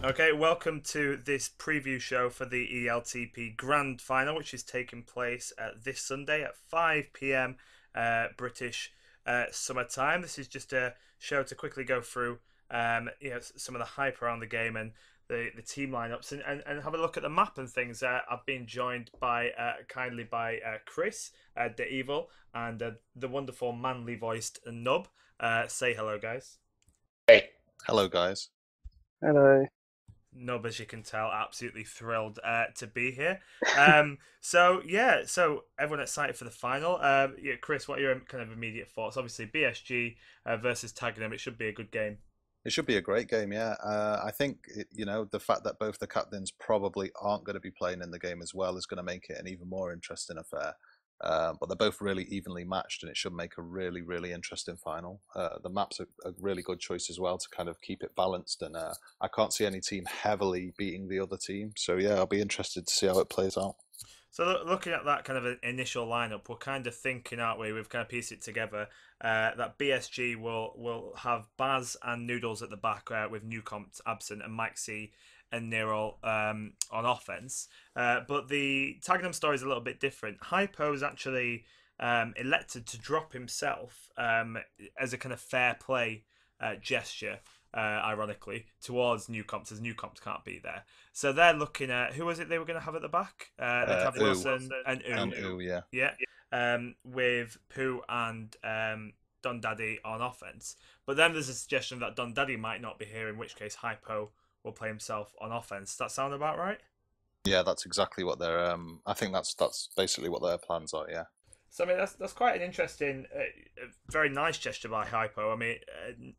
Okay, welcome to this preview show for the ELTP Grand Final, which is taking place this Sunday at 5 p.m. British summer time. This is just a show to quickly go through some of the hype around the game and the team lineups and have a look at the map and things. I've been joined by kindly by Chris, the Evil, and the wonderful manly voiced Nub. Say hello, guys. Hey, Hello, guys. Hello. Nub, as you can tell, absolutely thrilled to be here. So everyone excited for the final. Yeah, Chris, what are your kind of immediate thoughts? Obviously, BSG versus Tagnum. It should be a good game. It should be a great game, yeah. I think the fact that both the captains probably aren't going to be playing in the game as well is going to make it an even more interesting affair. But they're both really evenly matched, and it should make a really, really interesting final. The map's a really good choice as well to kind of keep it balanced, and I can't see any team heavily beating the other team. So yeah, I'll be interested to see how it plays out. So looking at that kind of initial lineup, we're kind of thinking, aren't we? We've kind of pieced it together that BSG will have Baz and Noodles at the back with Newcomb absent and Mike C and Nero on offense. But the Tagnum story is a little bit different. Hypo is actually elected to drop himself as a kind of fair play gesture. Ironically, towards Newcomb, as Newcomb can't be there. So they're looking at who was it they were going to have at the back? They'd have Wilson and Oo. And ooh, yeah. Yeah. With Pooh and Don Daddy on offense. But then there's a suggestion that Don Daddy might not be here, in which case Hypo will play himself on offense. Does that sound about right? Yeah, that's exactly what they're. I think that's basically what their plans are. Yeah. So I mean that's quite an interesting, very nice gesture by Hypo. I mean,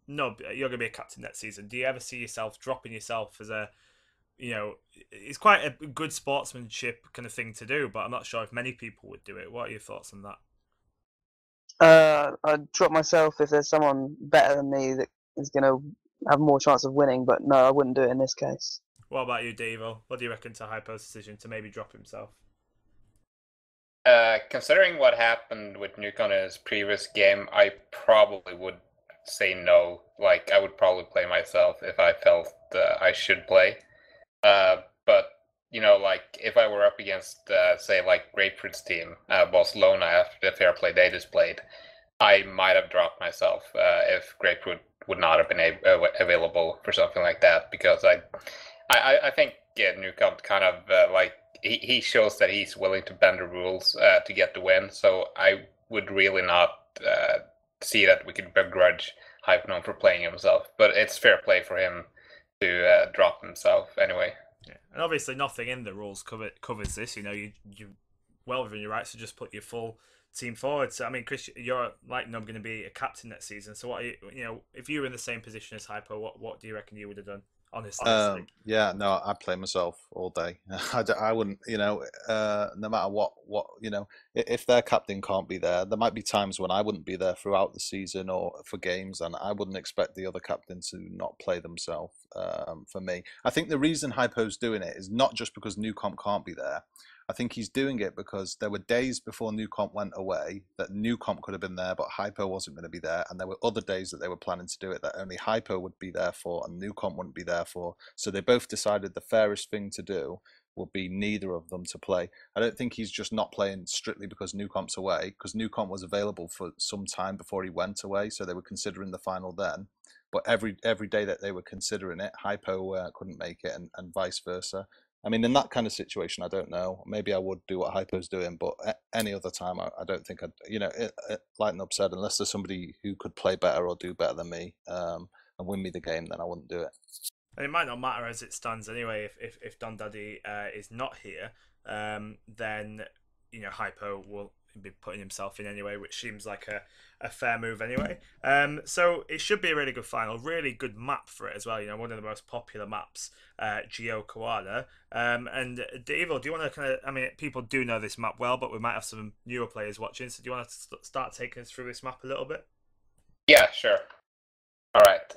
Nub, you're going to be a captain next season. Do you ever see yourself dropping yourself as a, it's quite a good sportsmanship kind of thing to do, but I'm not sure if many people would do it. What are your thoughts on that? I'd drop myself if there's someone better than me that is going to have more chance of winning, but no, I wouldn't do it in this case. What about you, Devo? What do you reckon to Hypo's decision to maybe drop himself? considering what happened with Nuke on his previous game, I probably would say no. Like, I would probably play myself if I felt I should play. But, like, if I were up against, say, like, Grapefruit's team, Barcelona, after the fair play they displayed, I might have dropped myself if Grapefruit would not have been available for something like that, because I think Newcomb kind of like he shows that he's willing to bend the rules to get the win. So I would really not see that we could begrudge Hypnome for playing himself. But it's fair play for him to drop himself anyway. Yeah, and obviously nothing in the rules covers this. You well within your rights to just put your full team forward. So I mean, Chris, you're like Nub going to be a captain next season. So what are if you were in the same position as Hypo, what do you reckon you would have done? Honestly. Yeah, no, I'd play myself all day. I wouldn't, no matter if their captain can't be there, there might be times when I wouldn't be there throughout the season or for games, and I wouldn't expect the other captain to not play themselves. For me, I think the reason Hypo's doing it is not just because Newcomp can't be there. I think he's doing it because there were days before Newcomp went away that Newcomp could have been there, but Hypo wasn't going to be there. And there were other days that they were planning to do it that only Hypo would be there for and Newcomp wouldn't be there for. So they both decided the fairest thing to do would be neither of them to play. I don't think he's just not playing strictly because Newcomp's away, because Newcomp was available for some time before he went away, so they were considering the final then. But every day that they were considering it, Hypo couldn't make it, and vice versa. I mean, in that kind of situation, I don't know. Maybe I would do what Hypo's doing, but any other time, I don't think I'd. Like Nub said, unless there's somebody who could play better or do better than me and win me the game, then I wouldn't do it. And it might not matter as it stands anyway. If Don Daddy is not here, then Hypo will be putting himself in anyway, which seems like a fair move anyway. So it should be a really good final, really good map for it as well. One of the most popular maps, Geo Koala. And Devo, do you want to kind of? I mean, people do know this map well, but we might have some newer players watching. So do you want to start taking us through this map a little bit? Yeah, sure. All right.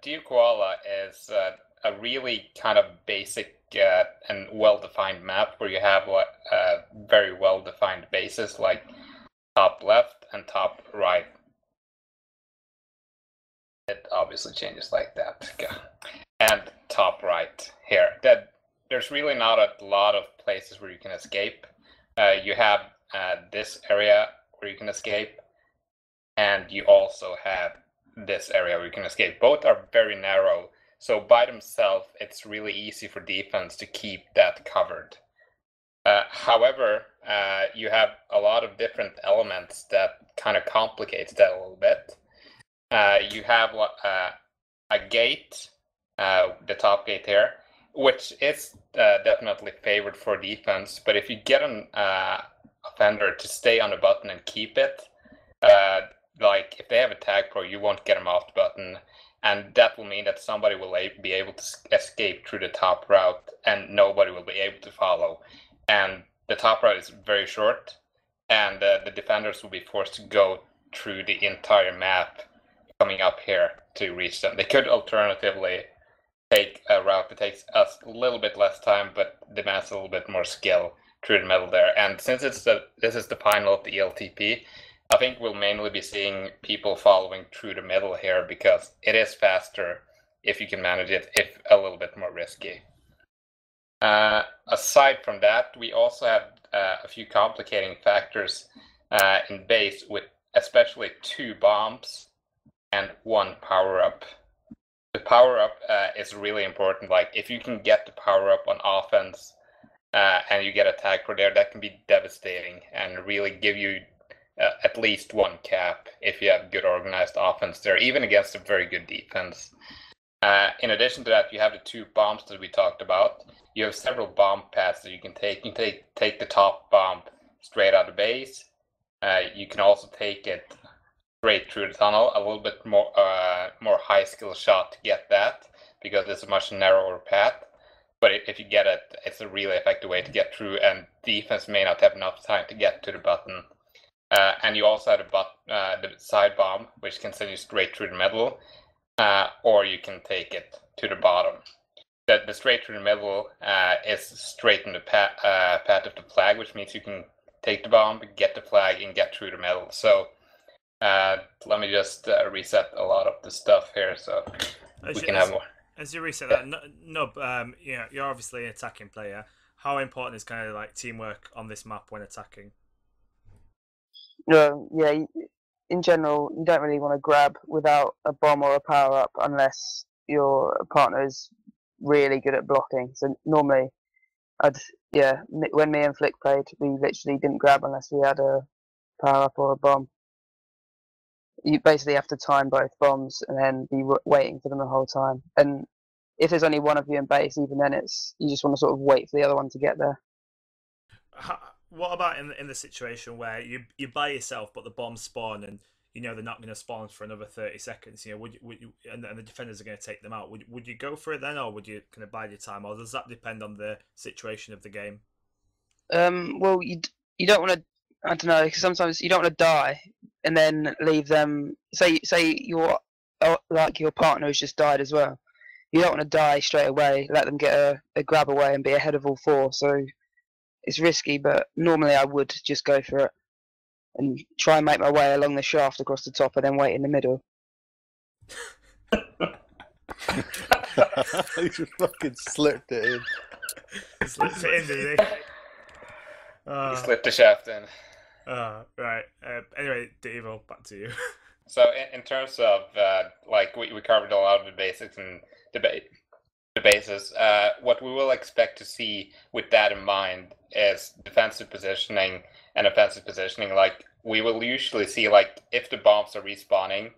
Dew Koala is a really kind of basic and well-defined map where you have very well-defined bases like top left and top right. It obviously changes like that. And top right here. There's really not a lot of places where you can escape. You have this area where you can escape, and you also have this area where you can escape. Both are very narrow, so by themselves, it's really easy for defense to keep that covered. However, you have a lot of different elements that kind of complicates that a little bit. You have a gate, the top gate here, which is definitely favored for defense. But if you get an offender to stay on the button and keep it, like if they have a tag pro, you won't get them off the button, and that will mean that somebody will be able to escape through the top route, and nobody will be able to follow. And the top route is very short, and the defenders will be forced to go through the entire map coming up here to reach them. They could alternatively take a route that takes us a little bit less time, but demands a little bit more skill through the middle there. And since this is the final of the ELTP, I think we'll mainly be seeing people following through the middle here because it is faster if you can manage it, if a little bit more risky. Aside from that, we also have a few complicating factors in base, with especially 2 bombs and 1 power-up. The power-up is really important. Like, if you can get the power-up on offense and you get a tag pro there, that can be devastating and really give you at least 1 cap if you have good organized offense there, even against a very good defense. In addition to that, you have the 2 bombs that we talked about. You have several bomb paths that you can take. You can take the top bomb straight out of base. You can also take it straight through the tunnel, a little bit more high skill shot to get that because it's a much narrower path. But if you get it, it's a really effective way to get through, and defense may not have enough time to get to the button. And you also have the side bomb, which can send you straight through the middle, or you can take it to the bottom. The straight through the middle is straight in the path of the flag, which means you can take the bomb, get the flag, and get through the middle. So let me just reset a lot of the stuff here so we can have more. As you reset that, you're obviously an attacking player. How important is kind of like teamwork on this map when attacking? Yeah, in general, you don't really want to grab without a bomb or a power up unless your partner is really good at blocking. So normally, when me and Flick played, we literally didn't grab unless we had a power up or a bomb. You basically have to time both bombs and then be waiting for them the whole time. And if there's only one of you in base, even then you just want to sort of wait for the other one to get there. What about in the situation where you by yourself, but the bombs spawn and they're not going to spawn for another 30 seconds? Would you and the defenders are going to take them out? Would you go for it then, or would you kind of bide your time, or does that depend on the situation of the game? Well, you don't want to. I don't know, because sometimes you don't want to die and then leave them. Say your partner has just died as well. You don't want to die straight away. Let them get a grab away and be ahead of all 4. So it's risky, but normally I would just go for it and try and make my way along the shaft across the top and then wait in the middle. He just fucking slipped it in. Slipped it in, did he? He slipped the shaft in. Right. Anyway, Devo, back to you. So in terms of we covered a lot of the basics and the bases. What we will expect to see with that in mind is defensive positioning and offensive positioning. Like, we will usually see, like, if the bombs are respawning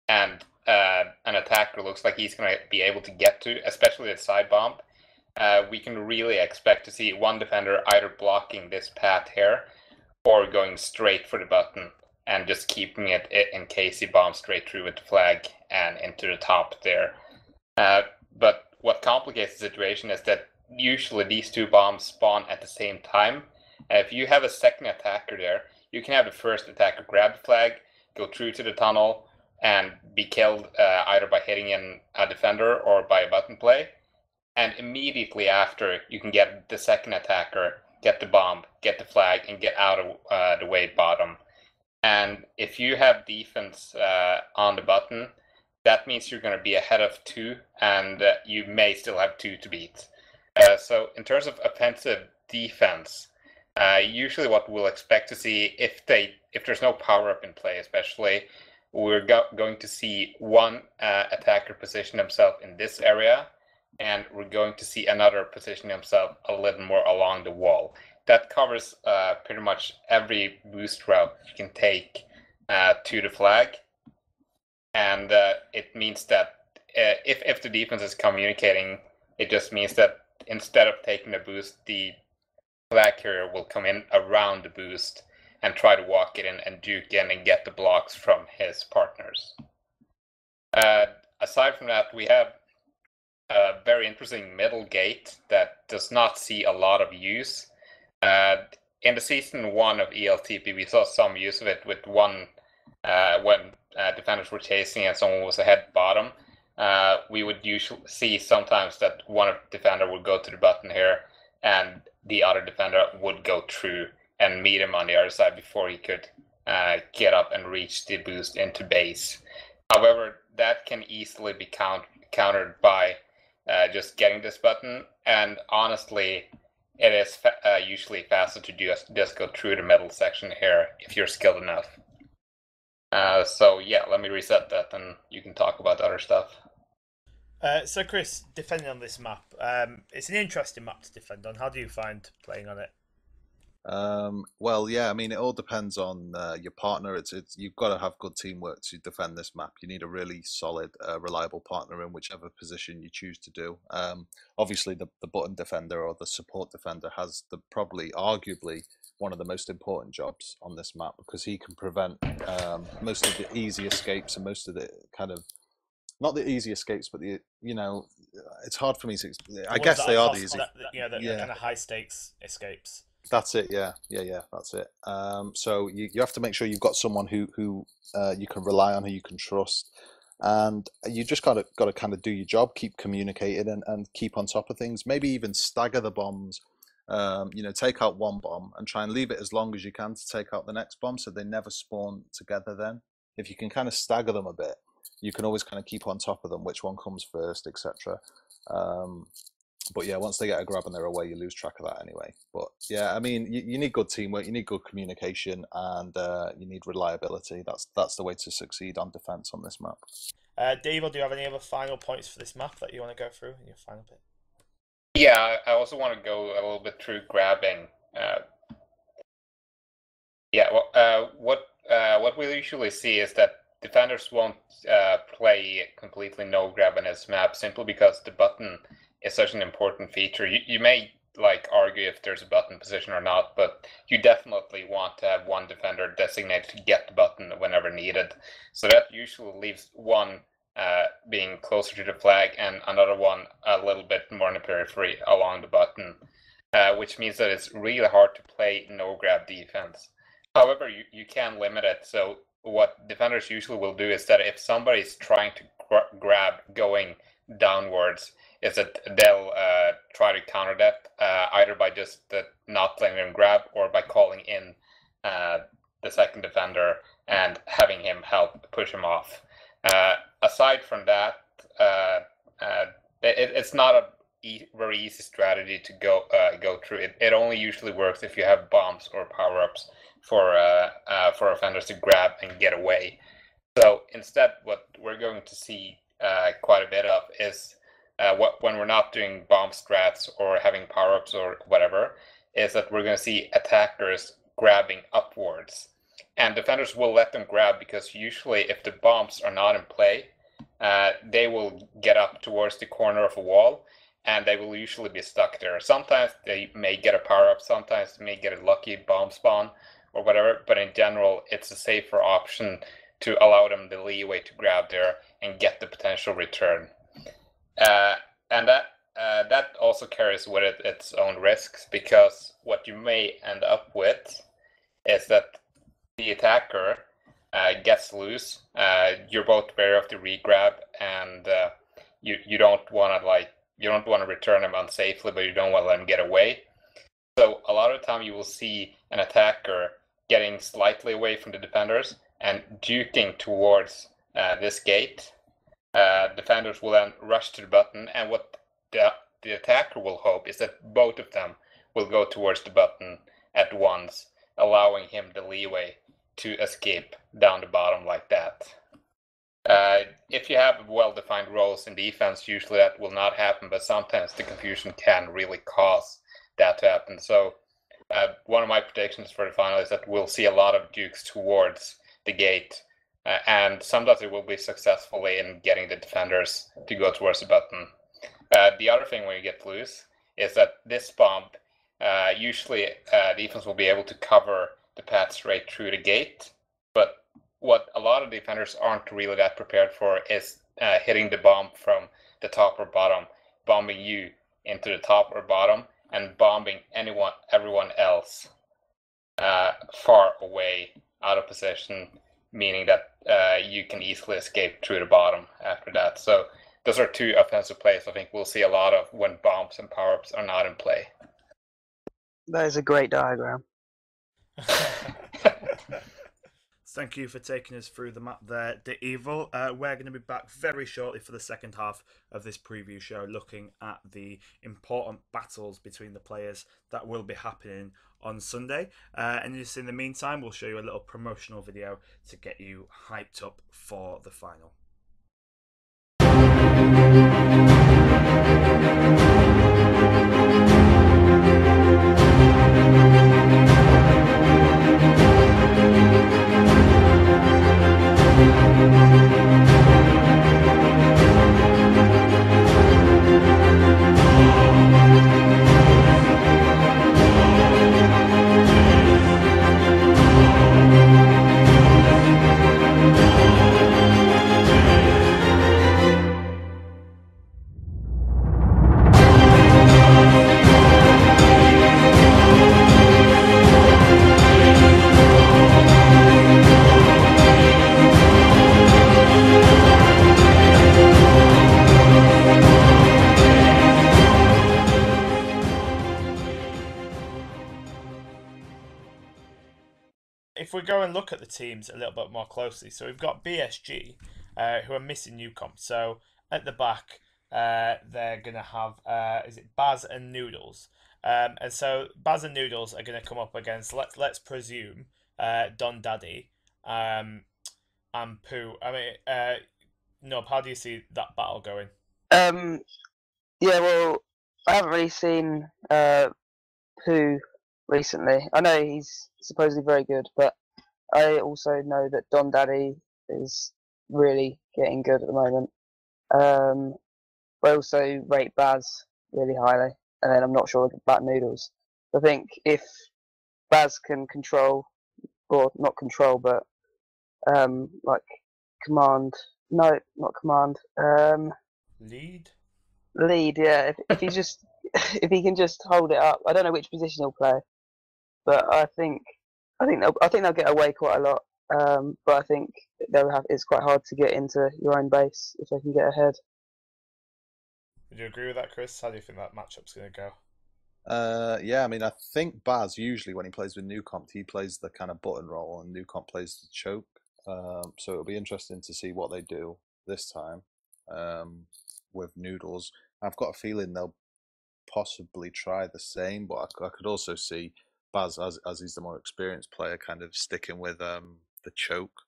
and an attacker looks like he's going to be able to get to, especially the side bomb, we can really expect to see one defender either blocking this path here or going straight for the button and just keeping it in case he bombs straight through with the flag and into the top there. But what complicates the situation is that usually these 2 bombs spawn at the same time. And if you have a second attacker there, you can have the first attacker grab the flag, go through to the tunnel, and be killed either by hitting in a defender or by a button play. And immediately after, you can get the second attacker, get the bomb, get the flag, and get out of the way bottom. And if you have defense on the button, that means you're going to be ahead of 2, and you may still have 2 to beat. So in terms of offensive defense, usually what we'll expect to see, if there's no power-up in play especially, we're going to see one attacker position himself in this area, and we're going to see another position himself a little more along the wall. That covers pretty much every boost route you can take to the flag. And it means that if the defense is communicating, it just means that instead of taking the boost, the flag carrier will come in around the boost and try to walk it in and juke in and get the blocks from his partners. Aside from that, we have a very interesting middle gate that does not see a lot of use. In the season 1 of ELTP, we saw some use of it with one when defenders were chasing and someone was ahead bottom. We would usually see sometimes that one defender would go to the button here and the other defender would go through and meet him on the other side before he could get up and reach the boost into base. However, that can easily be countered by just getting this button, and honestly, it is usually faster to just go through the middle section here if you're skilled enough. So yeah, let me reset that and you can talk about other stuff. So Chris, defending on this map, it's an interesting map to defend on. How do you find playing on it? Well, yeah, I mean, it all depends on your partner. It's you've got to have good teamwork to defend this map. You need a really solid, reliable partner in whichever position you choose to do. Obviously, the button defender or the support defender has probably arguably one of the most important jobs on this map, because he can prevent most of the easy escapes and most of the kind of, not the easy escapes, but it's hard for me to. I guess they are the easy. The kind of high stakes escapes. That's it. Yeah, that's it. So you have to make sure you've got someone who you can rely on, who you can trust, and you just got to kind of do your job, keep communicating, and keep on top of things. Maybe even stagger the bombs. Take out one bomb and try and leave it as long as you can to take out the next bomb, so they never spawn together. Then, if you can kind of stagger them a bit, you can always kind of keep on top of them, which one comes first, etc. But yeah, once they get a grab and they're away, you lose track of that anyway. But yeah, I mean, you need good teamwork, you need good communication, and you need reliability. That's the way to succeed on defense on this map. Dave, do you have any other final points for this map that you want to go through in your final bit? Yeah, I also want to go a little bit through grabbing. What we usually see is that defenders won't play completely no grab in this map simply because the button is such an important feature. You may argue if there's a button position or not, but you definitely want to have one defender designated to get the button whenever needed. So that usually leaves one being closer to the flag and another one a little bit more in the periphery along the button, which means that it's really hard to play no grab defense. However, you can limit it. So what defenders usually will do is that if somebody's trying to grab going downwards, is that they'll try to counter that either by just not letting him grab or by calling in the second defender and having him help push him off. Aside from that, it's not a very easy strategy to go through. It only usually works if you have bombs or power-ups for offenders to grab and get away. So instead, what we're going to see quite a bit of is when we're not doing bomb strats or having power-ups or whatever, is that we're going to see attackers grabbing upwards. And defenders will let them grab because usually if the bombs are not in play, they will get up towards the corner of a wall and they will usually be stuck there. Sometimes they may get a power-up, sometimes they may get a lucky bomb spawn or whatever, but in general, it's a safer option to allow them the leeway to grab there and get the potential return. And that also carries with it its own risks, because what you may end up with is that the attacker gets loose. You're both wary of the regrab, and you don't want to return him unsafely, but you don't want to let him get away. So a lot of the time you will see an attacker getting slightly away from the defenders and duking towards this gate, defenders will then rush to the button, and what the attacker will hope is that both of them will go towards the button at once, allowing him the leeway to escape down the bottom like that. If you have well-defined roles in defense, usually that will not happen, but sometimes the confusion can really cause that to happen. So one of my predictions for the final is that we'll see a lot of dukes towards the gate, and sometimes it will be successfully in getting the defenders to go towards the button. The other thing when you get loose is that this bump, usually defense will be able to cover the path straight through the gate, but what a lot of defenders aren't really that prepared for is hitting the bomb from the top or bottom, bombing you into the top or bottom, and bombing everyone else far away, out of position, meaning that you can easily escape through the bottom after that. So those are two offensive plays I think we'll see a lot of when bombs and power-ups are not in play. That is a great diagram. Thank you for taking us through the map there, The Evil. We're going to be back very shortly for the second half of this preview show, looking at the important battles between the players that will be happening on Sunday. And just in the meantime, we'll show you a little promotional video to get you hyped up for the final. If we go and look at the teams a little bit more closely, so we've got BSG, who are missing Newcomb. So at the back, they're going to have, is it Baz and Noodles? And so Baz and Noodles are going to come up against, let's presume, Don Daddy and Pooh. I mean, Nob, how do you see that battle going? Yeah, well, I haven't really seen Pooh recently. I know he's supposedly very good, but I also know that Don Daddy is really getting good at the moment. But I also rate Baz really highly, and then I'm not sure about Noodles. I think if Baz can control, or not control, but like command. No, not command. Lead. Yeah. If he just if he can just hold it up, I don't know which position he'll play, but I think they'll get away quite a lot. But I think it's quite hard to get into your own base if they can get ahead. Would you agree with that, Chris? How do you think that matchup's going to go? Yeah, I mean, I think Baz usually when he plays with Newcomp, he plays the kind of button roll, and Newcomp plays the choke. So it'll be interesting to see what they do this time with Noodles. I've got a feeling they'll possibly try the same, but I could also see Baz, as he's the more experienced player, kind of sticking with the choke.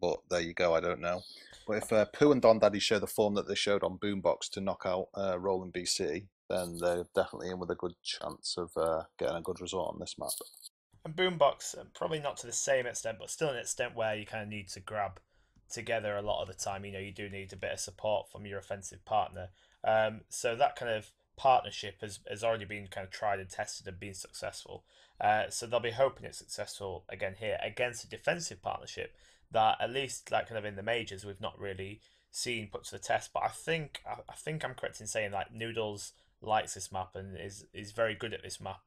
But there you go, I don't know. But if Pooh and Don Daddy show the form that they showed on Boombox to knock out Roland BC, then they're definitely in with a good chance of getting a good result on this map. And Boombox, probably not to the same extent, but still an extent where you kind of need to grab together a lot of the time. You know, you do need a bit of support from your offensive partner. So that kind of partnership has already been kind of tried and tested and been successful. So they'll be hoping it's successful again here against a defensive partnership that at least like kind of in the majors we've not really seen put to the test. But I think I'm correct in saying like Noodles likes this map and is very good at this map.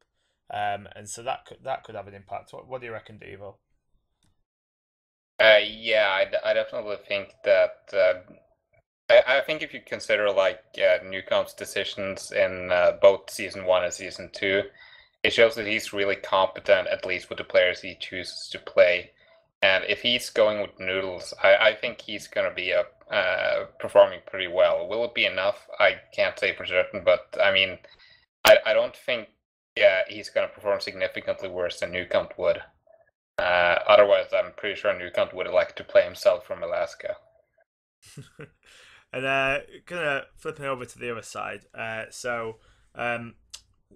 And so that could have an impact. What do you reckon, Devo? Yeah, I definitely think that. I think if you consider like Newcomb's decisions in both season 1 and season 2, it shows that he's really competent, at least with the players he chooses to play. And if he's going with Noodles, I think he's going to be performing pretty well. Will it be enough? I can't say for certain, but I mean, I don't think he's going to perform significantly worse than Newcomb would. Otherwise, I'm pretty sure Newcomb would like to play himself from Alaska. And kind of flipping over to the other side. So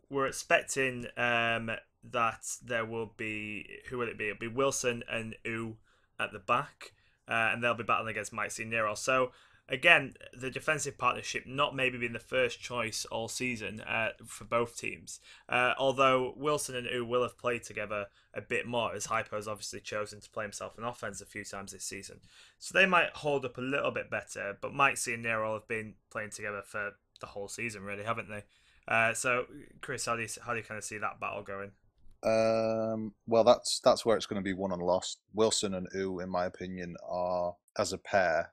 we're expecting that there will be, who will it be? It'll be Wilson and U at the back, and they'll be battling against Mike C. Nero. So again, the defensive partnership not maybe being the first choice all season for both teams. Although Wilson and U will have played together a bit more, as Hypo's obviously chosen to play himself in offense a few times this season. So they might hold up a little bit better, but Mike C and Nero have been playing together for the whole season, really, haven't they? So, Chris, how do you kind of see that battle going? Well, that's where it's going to be won and lost. Wilson and U, in my opinion, are as a pair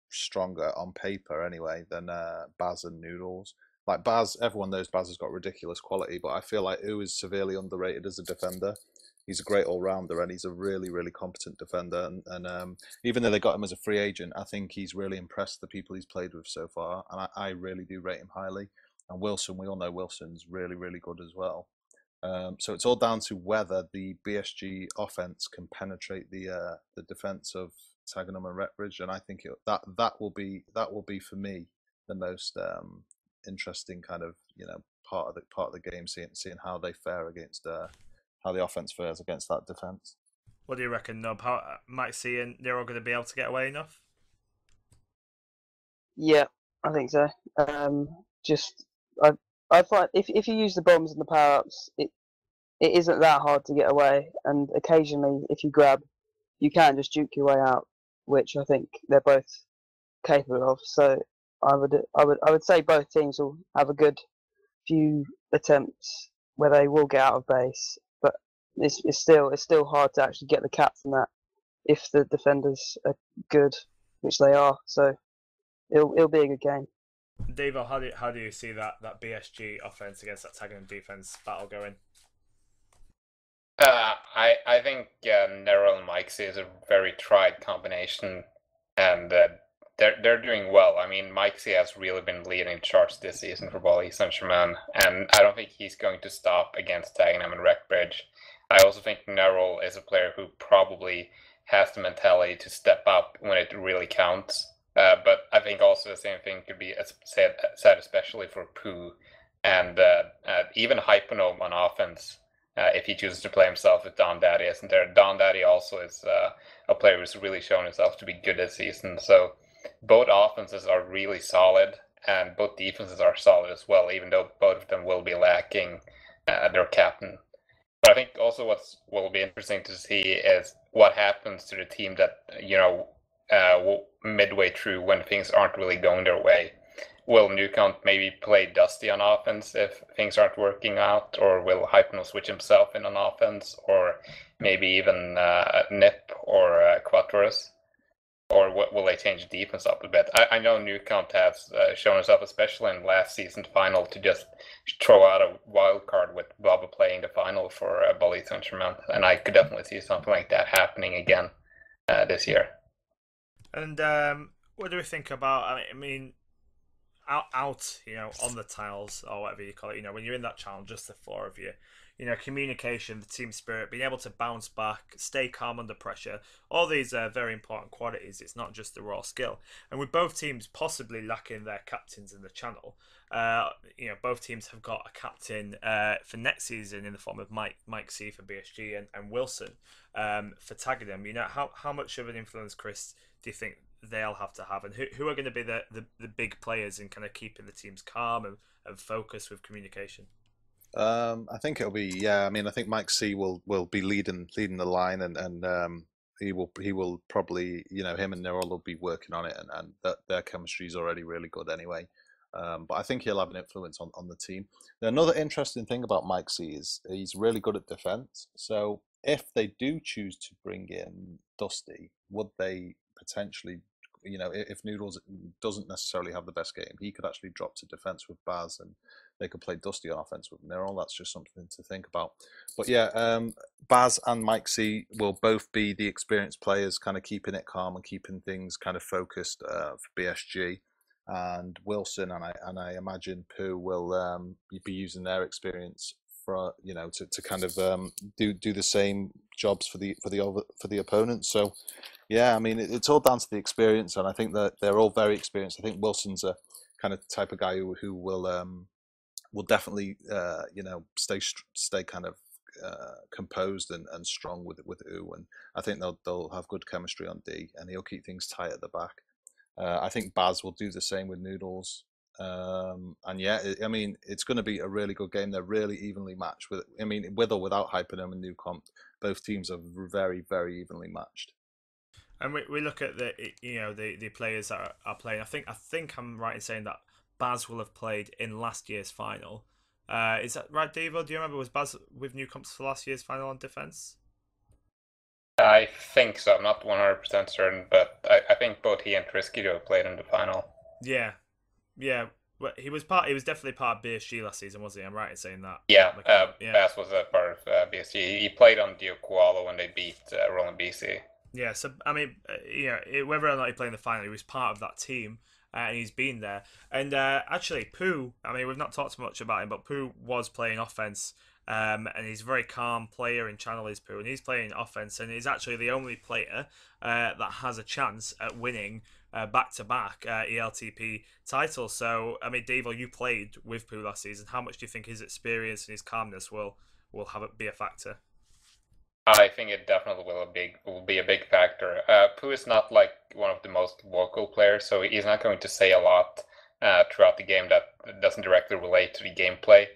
stronger on paper anyway than Baz and Noodles. Like Baz, everyone knows Baz has got ridiculous quality, but I feel like U is severely underrated as a defender. He's a great all-rounder and he's a really, really competent defender. And even though they got him as a free agent, I think he's really impressed the people he's played with so far, and I really do rate him highly. And Wilson, we all know Wilson's really, really good as well. So it's all down to whether the BSG offense can penetrate the defense of Tagenham and Retbridge, and I think that will be for me the most interesting kind of part of the game, seeing how they fare against how the offense fares against that defense. What do you reckon, Nub? How Mike C and Nero going to be able to get away enough? Yeah, I think so. Just I find if you use the bombs and the power ups, it isn't that hard to get away. And occasionally, if you grab, you can just juke your way out, which I think they're both capable of. So I would say both teams will have a good few attempts where they will get out of base, but it's still hard to actually get the cap from that if the defenders are good, which they are. So it'll be a good game. Dave, how do you see that BSG offense against that Tagenham defense battle going? I think Nero and Mixie is a very tried combination, and they're doing well. I mean, Mixie has really been leading charts this season for Paris Saint-Germain, and I don't think he's going to stop against Dagenham and Wreckbridge. I also think Nero is a player who probably has the mentality to step up when it really counts. But I think also the same thing could be said especially for Pooh and even Hypernome on offense if he chooses to play himself with Don Daddy, isn't there? Don Daddy also is a player who's really shown himself to be good this season. So both offenses are really solid, and both defenses are solid as well, even though both of them will be lacking their captain. But I think also what will be interesting to see is what happens to the team that, midway through when things aren't really going their way. Will Newcount maybe play Dusty on offense if things aren't working out, or will Hypno switch himself in on offense, or maybe even Nip or Quattros? Or will they change defense up a bit? I know Newcount has shown himself, especially in last season's final, to just throw out a wild card with Baba playing the final for Paris Saint-Germain, and I could definitely see something like that happening again this year. And what do we think about? I mean, out, on the tiles or whatever you call it. When you're in that challenge, just the four of you. Communication, the team spirit, being able to bounce back, stay calm under pressure. All these are very important qualities. It's not just the raw skill. And with both teams possibly lacking their captains in the channel, both teams have got a captain for next season in the form of Mike C for BSG and Wilson for Tagadam. How much of an influence, Chris, do you think they'll have to have, and who are going to be the big players in kind of keeping the teams calm and focused with communication? I think it'll be, yeah. I mean, I think Mike C will be leading the line, and he will probably, him and Nerol will be working on it, and that their chemistry is already really good anyway. But I think he'll have an influence on the team. Now, another interesting thing about Mike C is he's really good at defense. So if they do choose to bring in Dusty, would they potentially you know, if Noodles doesn't necessarily have the best game, he could actually drop to defense with Baz, and they could play Dusty on offense with Nirol. That's just something to think about. But yeah, Baz and Mike C will both be the experienced players, kind of keeping it calm and keeping things kind of focused for BSG. And Wilson and I imagine Pooh will be using their experience for, you know, to kind of do the same jobs for the opponents. So yeah, I mean it's all down to the experience, and I think that they're all very experienced. I think Wilson's a kind of type of guy who will definitely you know, stay kind of composed and strong with U, and I think they'll have good chemistry on D, and he'll keep things tight at the back. I think Baz will do the same with Noodles. And yeah, I mean, it's going to be a really good game. They're really evenly matched. I mean, with or without Hypernome and Newcomp, both teams are very, very evenly matched. And we look at the, you know, the players that are playing. I think I'm right in saying that Baz will have played in last year's final. Is that right, Devo? Do you remember, was Baz with Newcomps for last year's final on defense? I think so. I'm not 100% certain, but I think both he and Trisky have played in the final. Yeah, yeah. Well, he was definitely part of BSG last season, wasn't he? I'm right in saying that. Yeah, Yeah. Bass was a part of BSG. He played on Dio Koala when they beat Roland BC. Yeah, so I mean, you know, whether or not he played in the final, he was part of that team, and he's been there. And actually, Pooh, I mean, we've not talked much about him, but Pooh was playing offense, and he's a very calm player in Channel is Pooh, and he's playing offense, and he's actually the only player that has a chance at winning back-to-back ELTP titles. So, I mean, Devo, you played with Pooh last season. How much do you think his experience and his calmness will be a factor? I think it definitely will be a big factor. Pooh is not like one of the most vocal players, so he's not going to say a lot throughout the game that doesn't directly relate to the gameplay.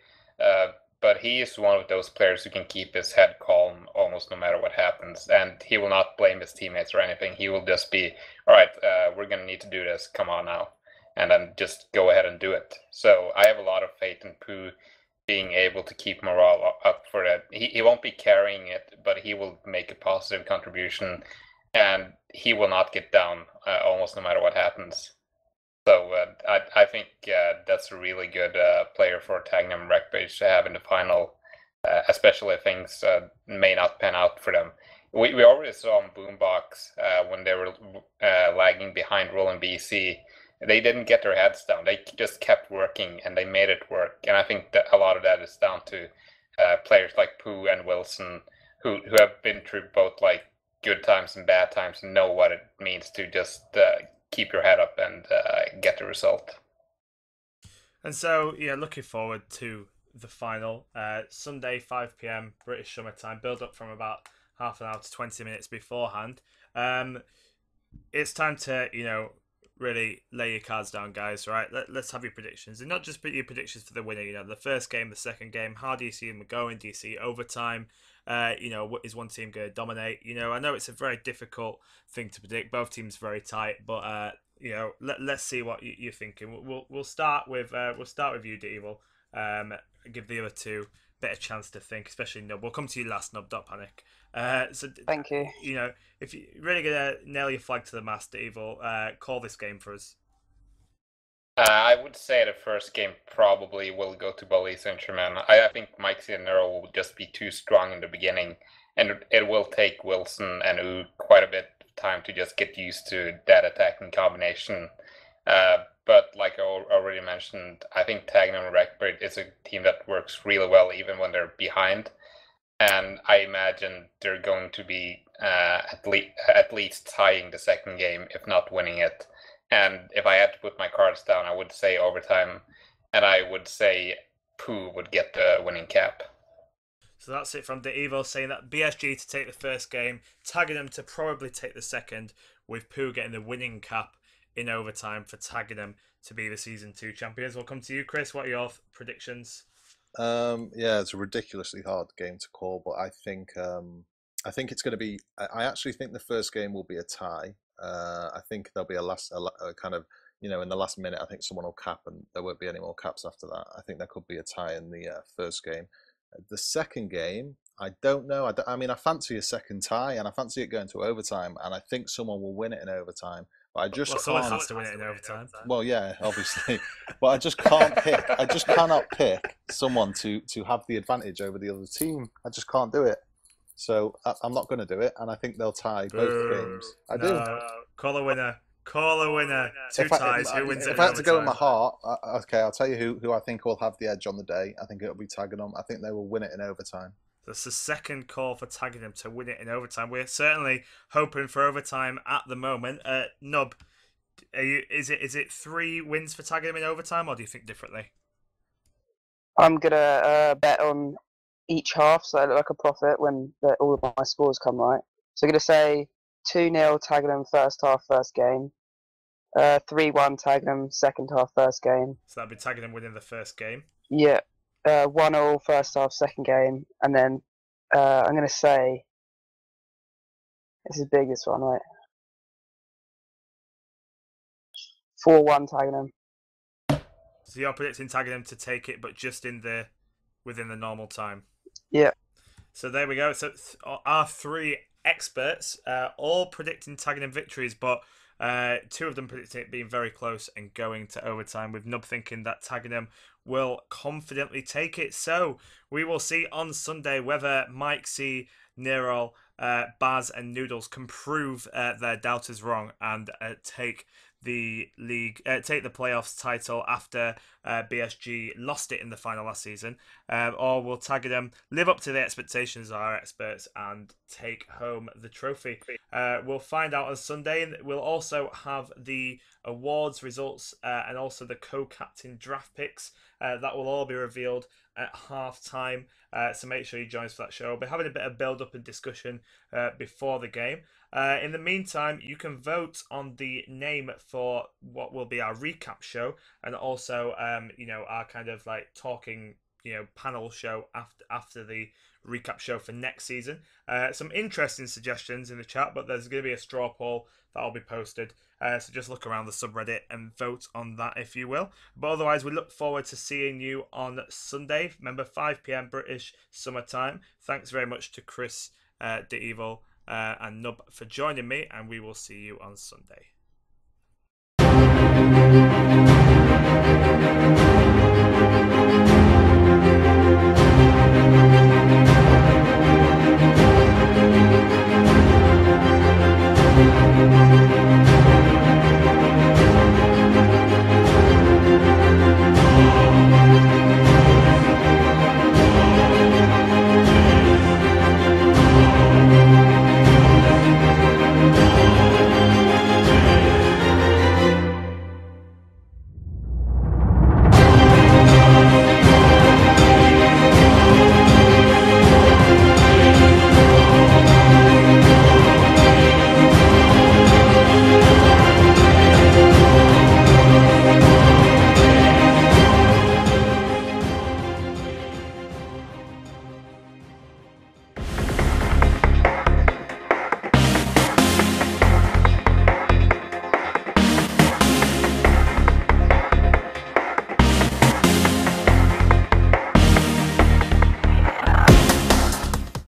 But he is one of those players who can keep his head calm almost no matter what happens, and he will not blame his teammates or anything. He will just be, all right, we're going to need to do this. Come on now, and then just go ahead and do it. So I have a lot of faith in Pooh being able to keep morale up for that. He won't be carrying it, but he will make a positive contribution, and he will not get down almost no matter what happens. So I think that's a really good player for Tagnum and Wreckbridge to have in the final, especially if things may not pan out for them. We already saw on Boombox when they were lagging behind Roland BC, they didn't get their heads down. They just kept working and they made it work. And I think that a lot of that is down to players like Pooh and Wilson, who have been through both like good times and bad times and know what it means to just keep your head up and get the result. And so, yeah, looking forward to the final. Sunday, 5 p.m. British Summer Time. Build up from about half an hour to 20 minutes beforehand. It's time to, you know, really lay your cards down, guys, right? Let's have your predictions. And not just your predictions for the winner, you know, the first game, the second game. How do you see them going? Do you see overtime? You know, what is one team going to dominate? You know, I know it's a very difficult thing to predict. Both teams very tight, but you know, let's see what you're thinking. We'll start with you, Devil. Give the other two a bit of chance to think, especially Nub. We'll come to you last, Nub. Don't panic. So Thank you. You know, if you're really gonna nail your flag to the mast, Devil, call this game for us. I would say the first game probably will go to Bully Saint-Germain. I think Mike Nero will just be too strong in the beginning, and it will take Wilson and U quite a bit of time to just get used to that attacking combination. But like I already mentioned, I think Tagnum and Wreckbird is a team that works really well even when they're behind. And I imagine they're going to be at least tying the second game, if not winning it. And if I had to put my cards down, I would say overtime, and I would say Pooh would get the winning cap. So that's it from the Evo saying that BSG to take the first game, tagging them to probably take the second, with Pooh getting the winning cap in overtime for tagging them to be the season 2 champions. We'll come to you, Chris. What are your predictions? Yeah, it's a ridiculously hard game to call, but I think it's going to be. I actually think the first game will be a tie. I think there'll be a kind of, you know, in the last minute. I think someone will cap, and there won't be any more caps after that. I think there could be a tie in the first game. The second game, I don't know. I mean, I fancy a second tie, and I fancy it going to overtime, and I think someone will win it in overtime. But I just Well, someone can't. has to win it in overtime. Well, yeah, obviously, but I just can't pick. I just cannot pick someone to have the advantage over the other team. I just can't do it. So I'm not going to do it, and I think they'll tie both games. I do. No. Call a winner. Call a winner. Two If I, ties. Who wins it if in I had to go with my overtime? heart, okay, I'll tell you who I think will have the edge on the day. I think it'll be Tagging. I think they will win it in overtime. That's the second call for Tagging them to win it in overtime. We're certainly hoping for overtime at the moment. Nub, is it 3 wins for Tagging them in overtime, or do you think differently? I'm gonna bet on each half, so I look like a profit when all of my scores come right. So I'm gonna say 2-0 Tagging first half, first game. 3-1 Tagging second half, first game. So that'd be Tagging them winning the first game. Yeah. 1-0 first half, second game, and then I'm gonna say this is big. This one, right? 4-1 Tagging. So you're predicting Tagging them to take it, but just within the normal time. Yeah. So there we go. So our 3 experts all predicting Tagging them victories, but 2 of them predicting it being very close and going to overtime, with Nub thinking that Tagging them will confidently take it. So we will see on Sunday whether Mike C, Nero, Baz and Noodles can prove their doubters wrong and take the playoffs title after BSG lost it in the final last season, or will Tagging them live up to the expectations of our experts and take home the trophy. We'll find out on Sunday. We'll also have the awards results and also the co-captain draft picks. That will all be revealed at half time, so make sure you join us for that show. We'll be having a bit of build up and discussion before the game. In the meantime, you can vote on the name for what will be our recap show, and also our kind of like talking panel show after the recap show for next season. Some interesting suggestions in the chat, but there's going to be a straw poll that'll be posted, so just look around the subreddit and vote on that if you will. But otherwise, we look forward to seeing you on Sunday. Remember, 5 p.m. British summertime. Thanks very much to Chris De Evil and Nub for joining me, and we will see you on Sunday.